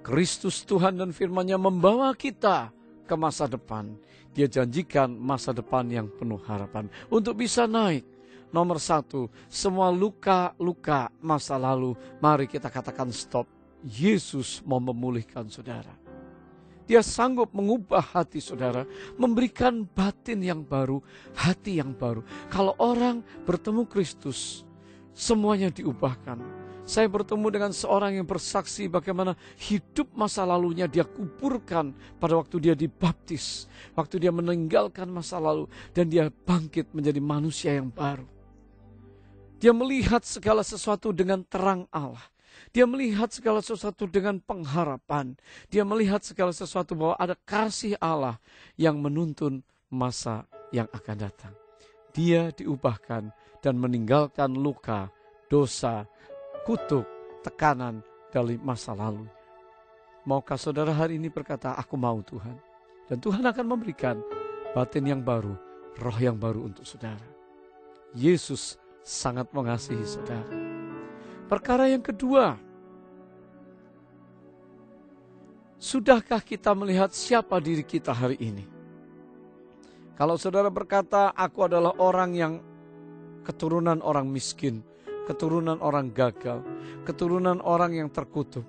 Kristus Tuhan dan firman-Nya membawa kita ke masa depan. Dia janjikan masa depan yang penuh harapan. Untuk bisa naik, nomor satu, semua luka-luka masa lalu, mari kita katakan stop. Yesus mau memulihkan saudara. Dia sanggup mengubah hati saudara, memberikan batin yang baru, hati yang baru. Kalau orang bertemu Kristus, semuanya diubahkan. Saya bertemu dengan seorang yang bersaksi bagaimana hidup masa lalunya dia kuburkan pada waktu dia dibaptis. Waktu dia meninggalkan masa lalu dan dia bangkit menjadi manusia yang baru. Dia melihat segala sesuatu dengan terang Allah. Dia melihat segala sesuatu dengan pengharapan. Dia melihat segala sesuatu bahwa ada kasih Allah yang menuntun masa yang akan datang. Dia diubahkan dan meninggalkan luka, dosa, kutuk, tekanan dari masa lalu. Maukah saudara hari ini berkata, aku mau Tuhan. Dan Tuhan akan memberikan batin yang baru, roh yang baru untuk saudara. Yesus sangat mengasihi saudara. Perkara yang kedua, sudahkah kita melihat siapa diri kita hari ini? Kalau saudara berkata, aku adalah orang yang keturunan orang miskin, keturunan orang gagal, keturunan orang yang terkutuk.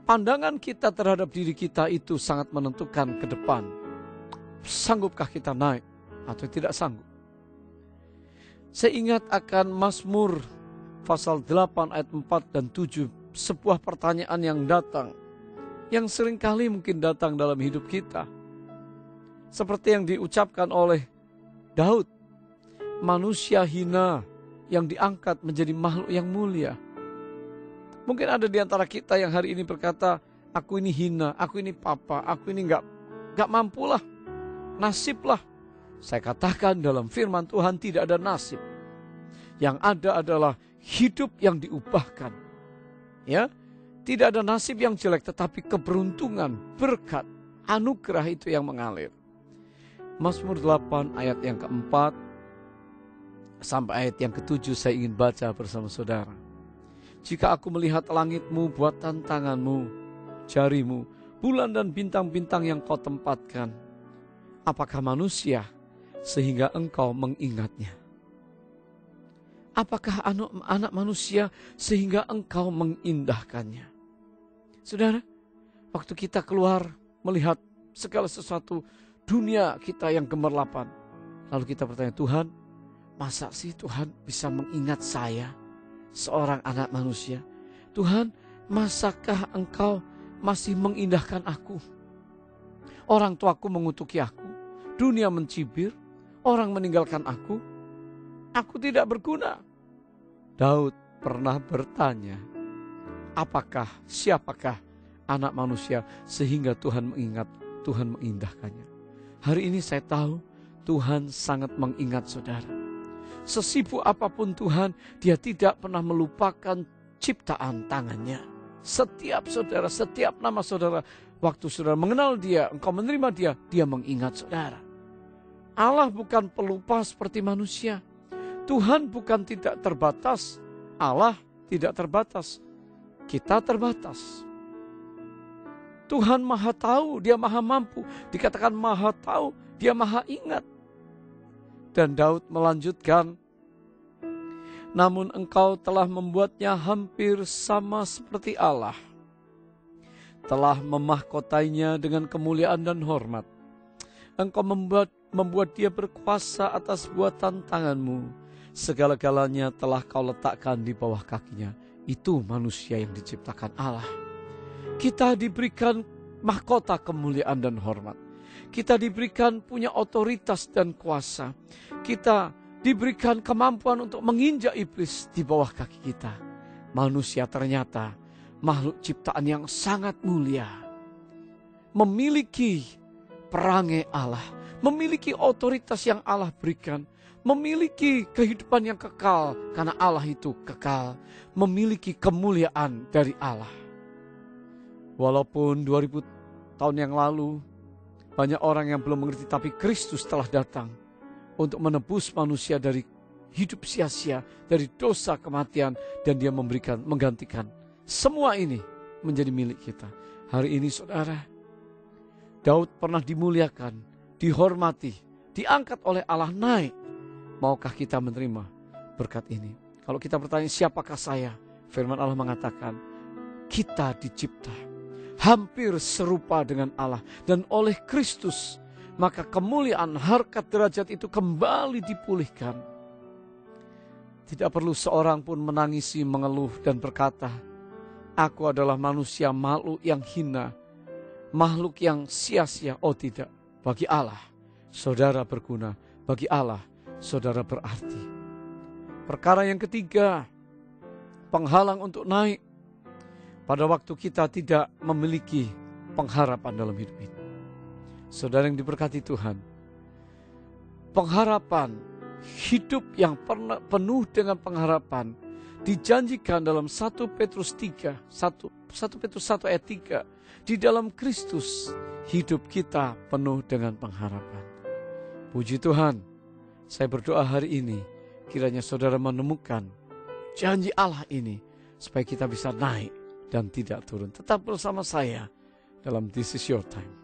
Pandangan kita terhadap diri kita itu sangat menentukan ke depan. Sanggupkah kita naik atau tidak sanggup? Saya ingat akan Mazmur pasal 8 ayat 4 dan 7. Sebuah pertanyaan yang datang, yang seringkali mungkin datang dalam hidup kita. Seperti yang diucapkan oleh Daud. Manusia hina yang diangkat menjadi makhluk yang mulia. Mungkin ada di antara kita yang hari ini berkata, aku ini hina, aku ini papa, aku ini gak mampulah, nasiblah. Saya katakan dalam firman Tuhan tidak ada nasib. Yang ada adalah hidup yang diubahkan. Ya, tidak ada nasib yang jelek, tetapi keberuntungan, berkat, anugerah itu yang mengalir. Mazmur 8 ayat yang keempat sampai ayat yang ketujuh saya ingin baca bersama saudara. Jika aku melihat langitmu, buatan tanganmu, jarimu, bulan dan bintang-bintang yang kau tempatkan, apakah manusia sehingga engkau mengingatnya? Apakah anak manusia sehingga engkau mengindahkannya? Saudara, waktu kita keluar melihat segala sesuatu dunia kita yang gemerlapan, lalu kita bertanya, Tuhan, masa sih Tuhan bisa mengingat saya, seorang anak manusia? Tuhan, masakah engkau masih mengindahkan aku? Orang tuaku mengutuki aku, dunia mencibir, orang meninggalkan aku tidak berguna. Daud pernah bertanya, siapakah anak manusia sehingga Tuhan mengingat, Tuhan mengindahkannya? Hari ini saya tahu Tuhan sangat mengingat saudara. Sesibuk apapun Tuhan, Dia tidak pernah melupakan ciptaan tangannya. Setiap saudara, setiap nama saudara, waktu saudara mengenal Dia, engkau menerima Dia, Dia mengingat saudara. Allah bukan pelupa seperti manusia. Tuhan bukan tidak terbatas. Allah tidak terbatas. Kita terbatas. Tuhan maha tahu, Dia maha mampu. Dikatakan maha tahu, Dia maha ingat. Dan Daud melanjutkan, namun engkau telah membuatnya hampir sama seperti Allah. Telah memahkotainya dengan kemuliaan dan hormat. Engkau membuat dia berkuasa atas buatan tanganmu. Segala-galanya telah kau letakkan di bawah kakinya. Itu manusia yang diciptakan Allah. Kita diberikan mahkota kemuliaan dan hormat. Kita diberikan punya otoritas dan kuasa. Kita diberikan kemampuan untuk menginjak iblis di bawah kaki kita. Manusia ternyata makhluk ciptaan yang sangat mulia. Memiliki perangai Allah, memiliki otoritas yang Allah berikan, memiliki kehidupan yang kekal karena Allah itu kekal, memiliki kemuliaan dari Allah. Walaupun 2000 tahun yang lalu banyak orang yang belum mengerti, tapi Kristus telah datang untuk menebus manusia dari hidup sia-sia, dari dosa kematian, dan Dia menggantikan semua ini menjadi milik kita. Hari ini saudara, Daud pernah dimuliakan, dihormati, diangkat oleh Allah naik. Maukah kita menerima berkat ini? Kalau kita bertanya siapakah saya? Firman Allah mengatakan kita dicipta hampir serupa dengan Allah. Dan oleh Kristus maka kemuliaan, harkat, derajat itu kembali dipulihkan. Tidak perlu seorang pun menangisi, mengeluh dan berkata, aku adalah manusia makhluk yang hina, makhluk yang sia-sia. Oh tidak, bagi Allah saudara berguna, bagi Allah saudara berarti. Perkara yang ketiga, penghalang untuk naik pada waktu kita tidak memiliki pengharapan dalam hidup ini. Saudara yang diberkati Tuhan, pengharapan, hidup yang penuh dengan pengharapan dijanjikan dalam 1 Petrus 1 Petrus 1 ayat 3. Di dalam Kristus hidup kita penuh dengan pengharapan. Puji Tuhan, saya berdoa hari ini kiranya saudara menemukan janji Allah ini supaya kita bisa naik dan tidak turun. Tetap bersama saya dalam This Is Your Time.